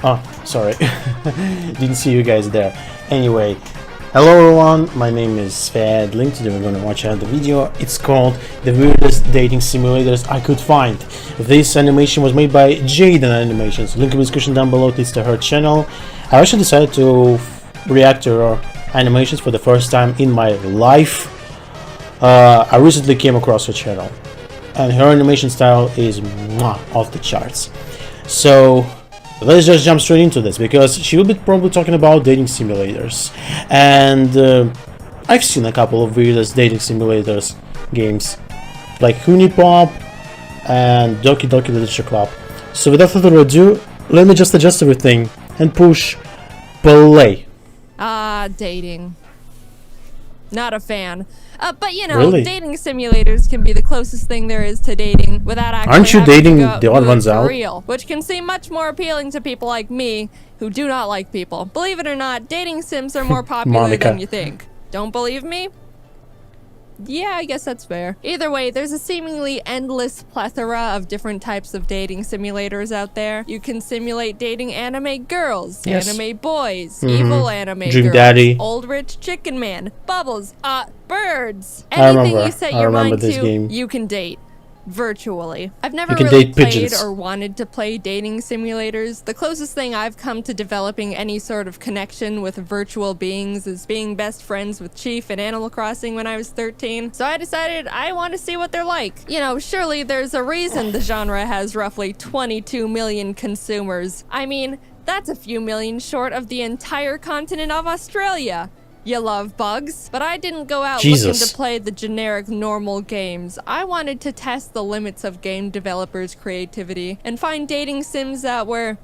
Oh, sorry. Didn't see you guys there. Anyway, hello everyone, my name is Fadling. Today we're going to watch out the video. It's called The Weirdest Dating Simulators I Could Find. This animation was made by Jaden Animations. Link in the description down below leads to her channel. I actually decided to react to her animations for the first time in my life. I recently came across her channel, and her animation style is off the charts. So let's just jump straight into this, because she will be probably talking about dating simulators, and I've seen a couple of weirdest dating simulators games like Hunipop and Doki Doki Literature Club. So without further ado, let me just adjust everything and push play. Dating. Not a fan. But you know, Really? dating simulators can be the closest thing there is to dating without actually Aren't you having dating to go the odd do it ones for out? real, which can seem much more appealing to people like me who do not like people. Believe it or not, dating sims are more popular Monica. than you think. Don't believe me? Yeah, I guess that's fair. Either way, there's a seemingly endless plethora of different types of dating simulators out there. You can simulate dating anime girls, Yes. anime boys, evil anime Dream girls, Daddy. old rich chicken man, bubbles, birds. I Anything remember. you set I your remember mind this to, game. you can date. Virtually. I've never You can really date played pigeons. or wanted to play dating simulators. The closest thing I've come to developing any sort of connection with virtual beings is being best friends with Chief in Animal Crossing when I was 13. So I decided I want to see what they're like. You know, surely there's a reason the genre has roughly 22 million consumers. I mean, that's a few million short of the entire continent of Australia. You love bugs, but I didn't go out looking Jesus. to play the generic normal games. I wanted to test the limits of game developers' creativity and find dating sims that were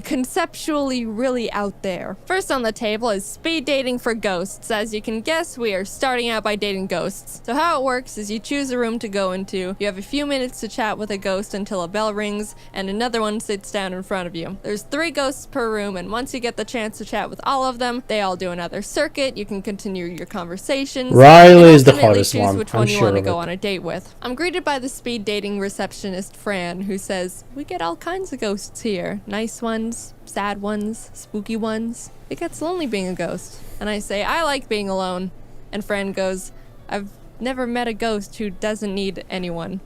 conceptually really out there. First on the table is speed dating for ghosts. As you can guess, we are starting out by dating ghosts. So how it works is you choose a room to go into, you have a few minutes to chat with a ghost until a bell rings, and another one sits down in front of you. There's 3 ghosts per room, and once you get the chance to chat with all of them, they all do another circuit, you can continue your conversations. Riley and is the ultimately hardest choose one, which I'm one you sure want to of go it. on a date with. I'm greeted by the speed dating receptionist Fran, who says, "We get all kinds of ghosts here. Nice ones, sad ones, spooky ones. It gets lonely being a ghost." And I say, "I like being alone." And Fran goes, "I've never met a ghost who doesn't need anyone.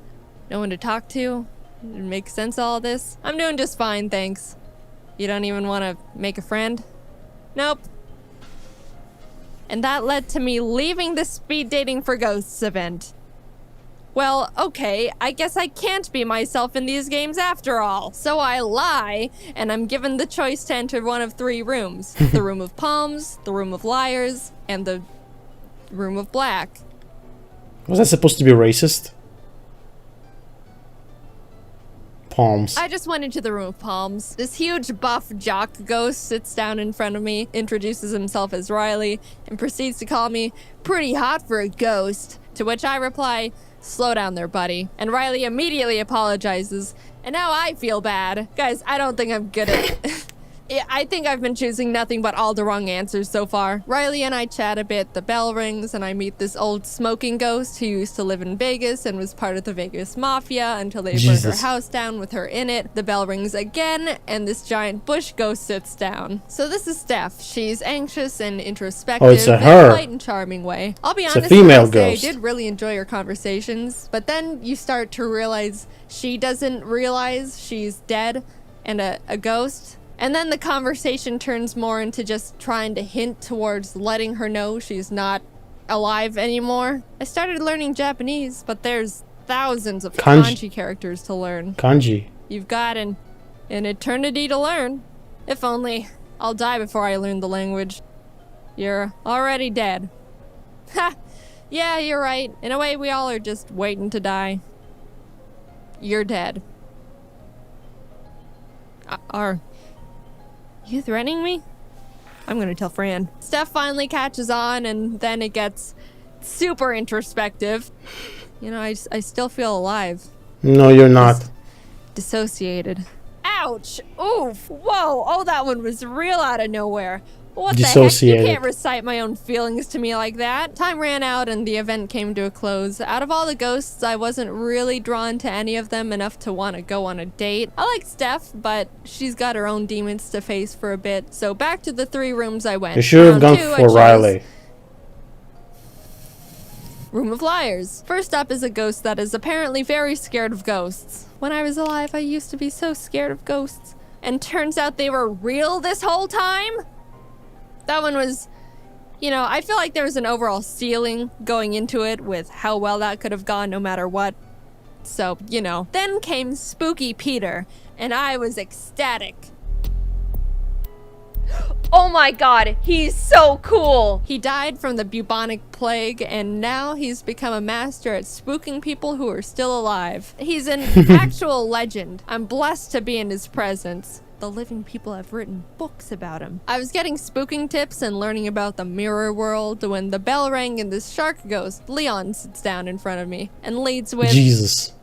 No one to talk to. It makes sense all this. I'm doing just fine, thanks. You don't even want to make a friend?" Nope. And that led to me leaving the speed dating for ghosts event. Well, okay, I guess I can't be myself in these games after all. So I lie, and I'm given the choice to enter one of 3 rooms. The room of palms, the room of liars, and the room of black. Was that supposed to be racist? Palms. I just went into the room of palms. This huge buff jock ghost sits down in front of me, introduces himself as Riley, and proceeds to call me pretty hot for a ghost. To which I reply, "Slow down there, buddy." And Riley immediately apologizes, and now I feel bad. Guys, I don't think I'm good at I think I've been choosing nothing but all the wrong answers so far. Riley and I chat a bit, the bell rings, and I meet this old smoking ghost who used to live in Vegas and was part of the Vegas Mafia until they burned her Jesus. house down with her in it. The bell rings again, and this giant bush ghost sits down. So this is Steph. She's anxious and introspective Oh, it's a in her. a light and charming way. I'll be It's honest, a female when I say ghost. I did really enjoy your conversations, but then you start to realize she doesn't realize she's dead and a ghost. And then the conversation turns more into just trying to hint towards letting her know she's not alive anymore. I started learning Japanese, but there's thousands of kanji characters to learn. Kanji. You've got an eternity to learn. If only I'll die before I learn the language. You're already dead. Ha! Yeah, you're right. In a way, we all are just waiting to die. You're dead. Are you threatening me? I'm gonna tell Fran. Steph finally catches on, and then it gets super introspective. You know, I still feel alive. No, you're not. Just dissociated. Ouch! Oof! Whoa! Oh, that one was real out of nowhere. What the heck? You can't recite my own feelings to me like that. Time ran out and the event came to a close. Out of all the ghosts, I wasn't really drawn to any of them enough to want to go on a date. I like Steph, but she's got her own demons to face for a bit. So back to the 3 rooms I went. You should have gone for Riley. Room of Liars. First up is a ghost that is apparently very scared of ghosts. When I was alive, I used to be so scared of ghosts. And turns out they were real this whole time? That one was, you know, I feel like there was an overall ceiling going into it with how well that could have gone no matter what. So, you know. Then came Spooky Peter, and I was ecstatic. Oh my god, he's so cool! He died from the bubonic plague, and now he's become a master at spooking people who are still alive. He's an actual legend. I'm blessed to be in his presence. The living people have written books about him. I was getting spooking tips and learning about the mirror world when the bell rang and this shark ghost, Leon, sits down in front of me and leads with, Jesus.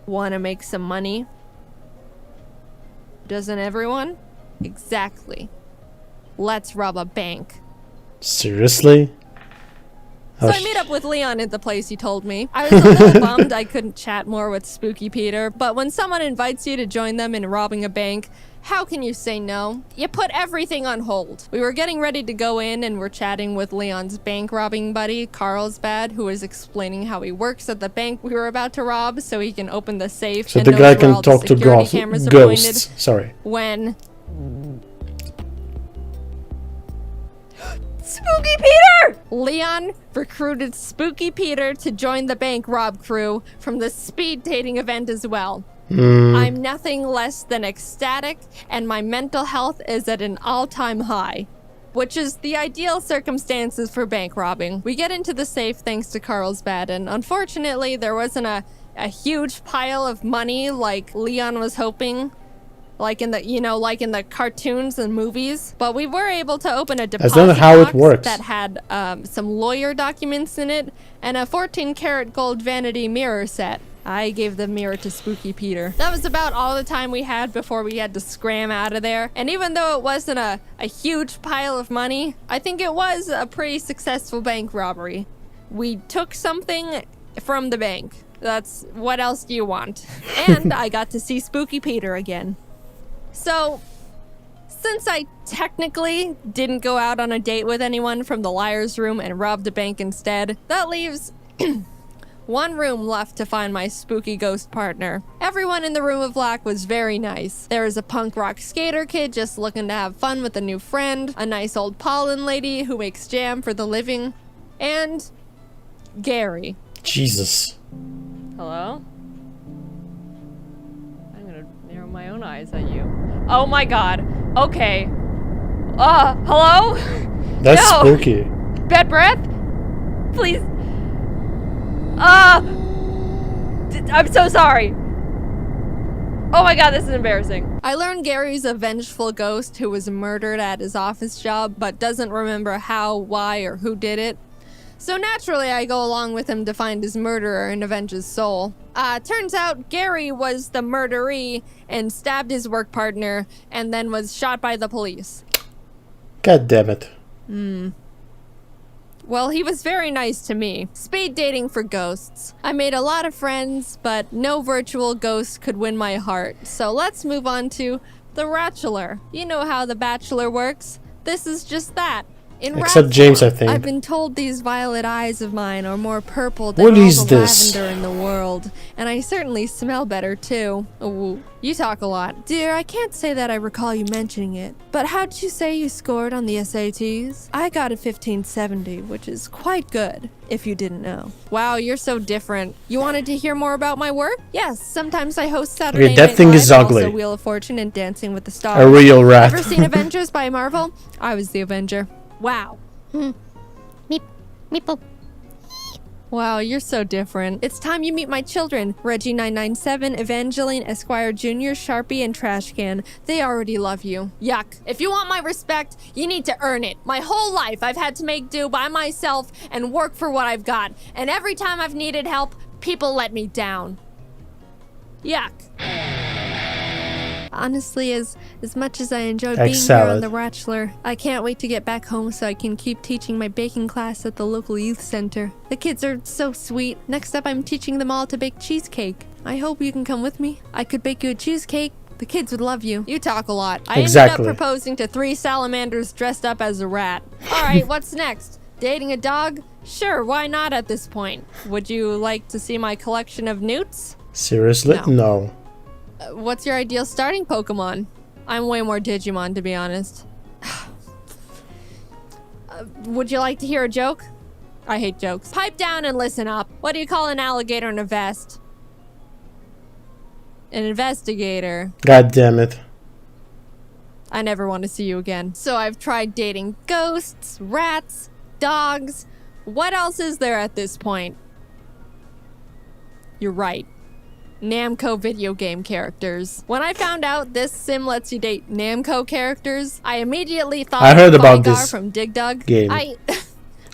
Wanna make some money? Doesn't everyone? Exactly. Let's rob a bank. Seriously? So I meet up with Leon at the place he told me. I was a little bummed I couldn't chat more with Spooky Peter, but when someone invites you to join them in robbing a bank, how can you say no? You put everything on hold. We were getting ready to go in and we're chatting with Leon's bank robbing buddy, Carlsbad, who was explaining how he works at the bank we were about to rob so he can open the safe. So and the knows guy where can all the talk to security cameras are ghosts. pointed. Sorry. When... Spooky Peter! Leon recruited Spooky Peter to join the bank rob crew from the speed dating event as well. I'm nothing less than ecstatic, and my mental health is at an all-time high, which is the ideal circumstances for bank robbing. We get into the safe thanks to Carlsbad, and unfortunately there wasn't a huge pile of money like Leon was hoping. Like in the, you know, like in the cartoons and movies. But we were able to open a deposit box that had some lawyer documents in it and a 14-karat gold vanity mirror set. I gave the mirror to Spooky Peter. That was about all the time we had before we had to scram out of there. And even though it wasn't a huge pile of money, I think it was a pretty successful bank robbery. We took something from the bank. That's, what else do you want? And I got to see Spooky Peter again. So, since I technically didn't go out on a date with anyone from the liar's room and robbed a bank instead, that leaves one room left to find my spooky ghost partner. Everyone in the room of black was very nice. There was a punk rock skater kid just looking to have fun with a new friend, a nice old pollen lady who makes jam for the living, and Gary. Jesus. Hello? My own eyes at you. Oh my god. Okay. Hello? That's no. spooky. Bad breath? Please. I'm so sorry. Oh my god, this is embarrassing. I learned Gary's a vengeful ghost who was murdered at his office job, but doesn't remember how, why, or who did it. So naturally, I go along with him to find his murderer and avenge his soul. Turns out Gary was the murderee and stabbed his work partner and then was shot by the police. God damn it. Well, he was very nice to me. Speed dating for ghosts. I made a lot of friends, but no virtual ghost could win my heart. So let's move on to The Rachelle. You know how The Bachelor works. This is just that. Except James, I think. I've been told these violet eyes of mine are more purple than all the lavender in the world, and I certainly smell better too. Ooh, you talk a lot. Dear, I can't say that I recall you mentioning it, but how'd you say you scored on the SATs? I got a 1570, which is quite good, if you didn't know. Wow, you're so different. You wanted to hear more about my work? Yes, sometimes I host Saturday Night that thing Live, is ugly. Also Wheel of Fortune and Dancing with the Stars. A real rat. Ever seen Avengers by Marvel? I was the Avenger. Wow. Meep. Meeple. Wow, you're so different. It's time you meet my children, Reggie997, Evangeline, Esquire Jr., Sharpie, and Trashcan. They already love you. Yuck. If you want my respect, you need to earn it. My whole life, I've had to make do by myself and work for what I've got. And every time I've needed help, people let me down. Yuck. Honestly, as much as I enjoy being here salad. on The Bachelor, I can't wait to get back home so I can keep teaching my baking class at the local youth center. The kids are so sweet. Next up, I'm teaching them all to bake cheesecake. I hope you can come with me. I could bake you a cheesecake. The kids would love you. You talk a lot. I Exactly. ended up proposing to 3 salamanders dressed up as a rat. Alright, what's next? Dating a dog? Sure, why not at this point? Would you like to see my collection of newts? Seriously? No. What's your ideal starting Pokemon? I'm way more Digimon, to be honest. Would you like to hear a joke? I hate jokes. Pipe down and listen up. What do you call an alligator in a vest? An investigator. God damn it. I never want to see you again. So I've tried dating ghosts, rats, dogs. What else is there at this point? You're right. Namco video game characters. When I found out this sim lets you date Namco characters, I immediately thought I heard of about Fygar this from Dig Dug. game.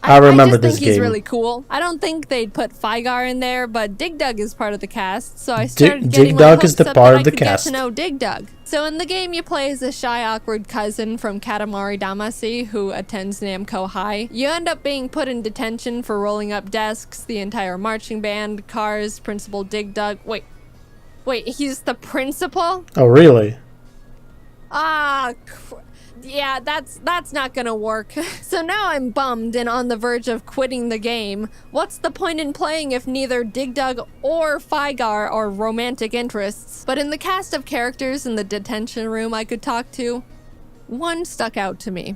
I remember just this think he's game. really cool. I don't think they'd put Fygar in there, but Dig Dug is part of the cast, so I started getting Dig my Dug hopes is the up part that of the I could cast. get to know Dig Dug. So in the game, you play as a shy, awkward cousin from Katamari Damacy who attends Namco High. You end up being put in detention for rolling up desks, the entire marching band, cars, Principal Dig Dug. Wait, he's the principal? Oh, really? Yeah, that's not gonna work. So now I'm bummed and on the verge of quitting the game. What's the point in playing if neither Dig Dug or Fygar are romantic interests? But in the cast of characters in the detention room I could talk to, one stuck out to me.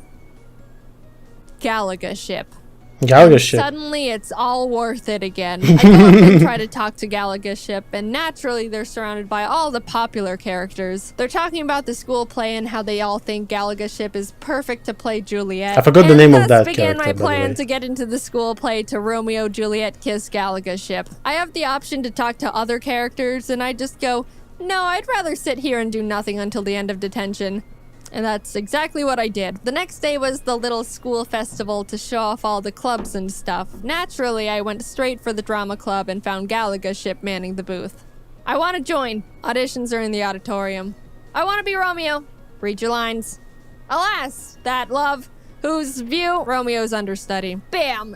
Galaga Ship. Galaga Ship. Suddenly, it's all worth it again. I go up and try to talk to Galaga Ship, and naturally, they're surrounded by all the popular characters. They're talking about the school play and how they all think Galaga Ship is perfect to play Juliet. I forgot the name of that began character, my by the plan way. to get into the school play to Romeo Juliet kiss Galaga Ship. I have the option to talk to other characters, and I just go, no, I'd rather sit here and do nothing until the end of detention. And that's exactly what I did. The next day was the little school festival to show off all the clubs and stuff. Naturally, I went straight for the drama club and found Galaga Ship manning the booth. I want to join. Auditions are in the auditorium. I want to be Romeo. Read your lines. Alas, that love, whose view Romeo's understudy. Bam!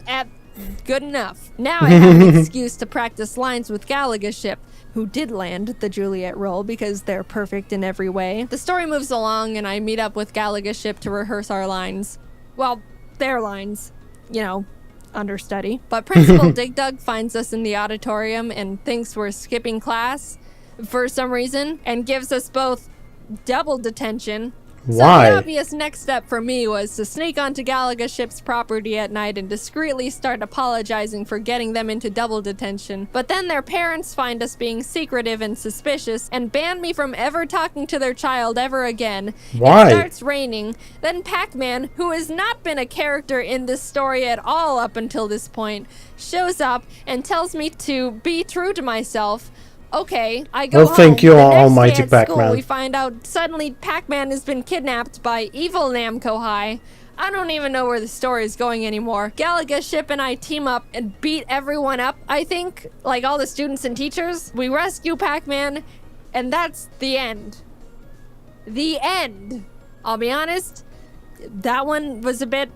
Good enough. Now I have an excuse to practice lines with Galaga Ship, who did land the Juliet role because they're perfect in every way. The story moves along and I meet up with Galaga Ship to rehearse our lines. Well, their lines. You know, understudy. But Principal Dig Dug finds us in the auditorium and thinks we're skipping class for some reason and gives us both double detention. So Why? the obvious next step for me was to sneak onto Galaga Ship's property at night and discreetly start apologizing for getting them into double detention. But then their parents find us being secretive and suspicious and ban me from ever talking to their child ever again. Why? It starts raining. Then Pac-Man, who has not been a character in this story at all up until this point, shows up and tells me to be true to myself. Okay, I go Well, home. thank you, The next almighty day at school, Pac-Man. we find out suddenly Pac-Man has been kidnapped by evil Namco High. I don't even know where the story is going anymore. Galaga Ship and I team up and beat everyone up, I think. Like all the students and teachers. We rescue Pac-Man, and that's the end. The end. I'll be honest, that one was a bit...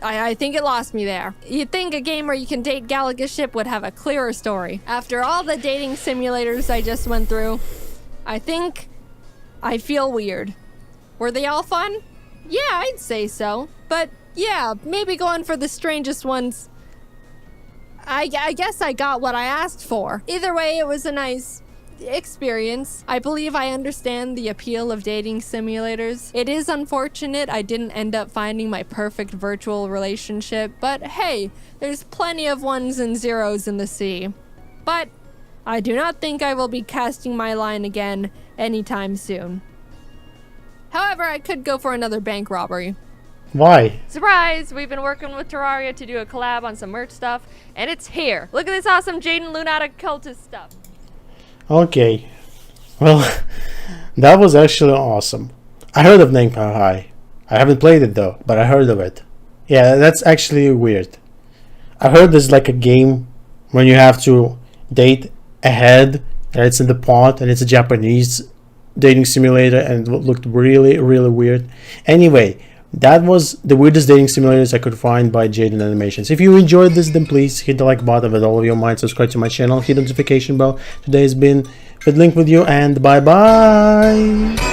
I think it lost me there. You'd think a game where you can date Galaga Ship would have a clearer story. After all the dating simulators I just went through, I think I feel weird. Were they all fun? Yeah, I'd say so. But yeah, maybe going for the strangest ones. I guess I got what I asked for. Either way, it was a nice experience. I believe I understand the appeal of dating simulators. It is unfortunate I didn't end up finding my perfect virtual relationship, but hey, there's plenty of ones and zeros in the sea. But I do not think I will be casting my line again anytime soon. However, I could go for another bank robbery. Why? Surprise! We've been working with Terraria to do a collab on some merch stuff, and it's here. Look at this awesome Jaden Lunatic cultist stuff. Okay. Well, that was actually awesome. I heard of Namco High. I haven't played it though, but I heard of it. Yeah, that's actually weird. I heard there's like a game when you have to date ahead, and it's in the pot, and it's a Japanese dating simulator, and it looked really, really weird. Anyway, that was the weirdest dating simulators I could find by Jaden Animations. If you enjoyed this, then please hit the like button with all of your mind, subscribe to my channel, hit the notification bell. Today has been Link with you, and bye bye.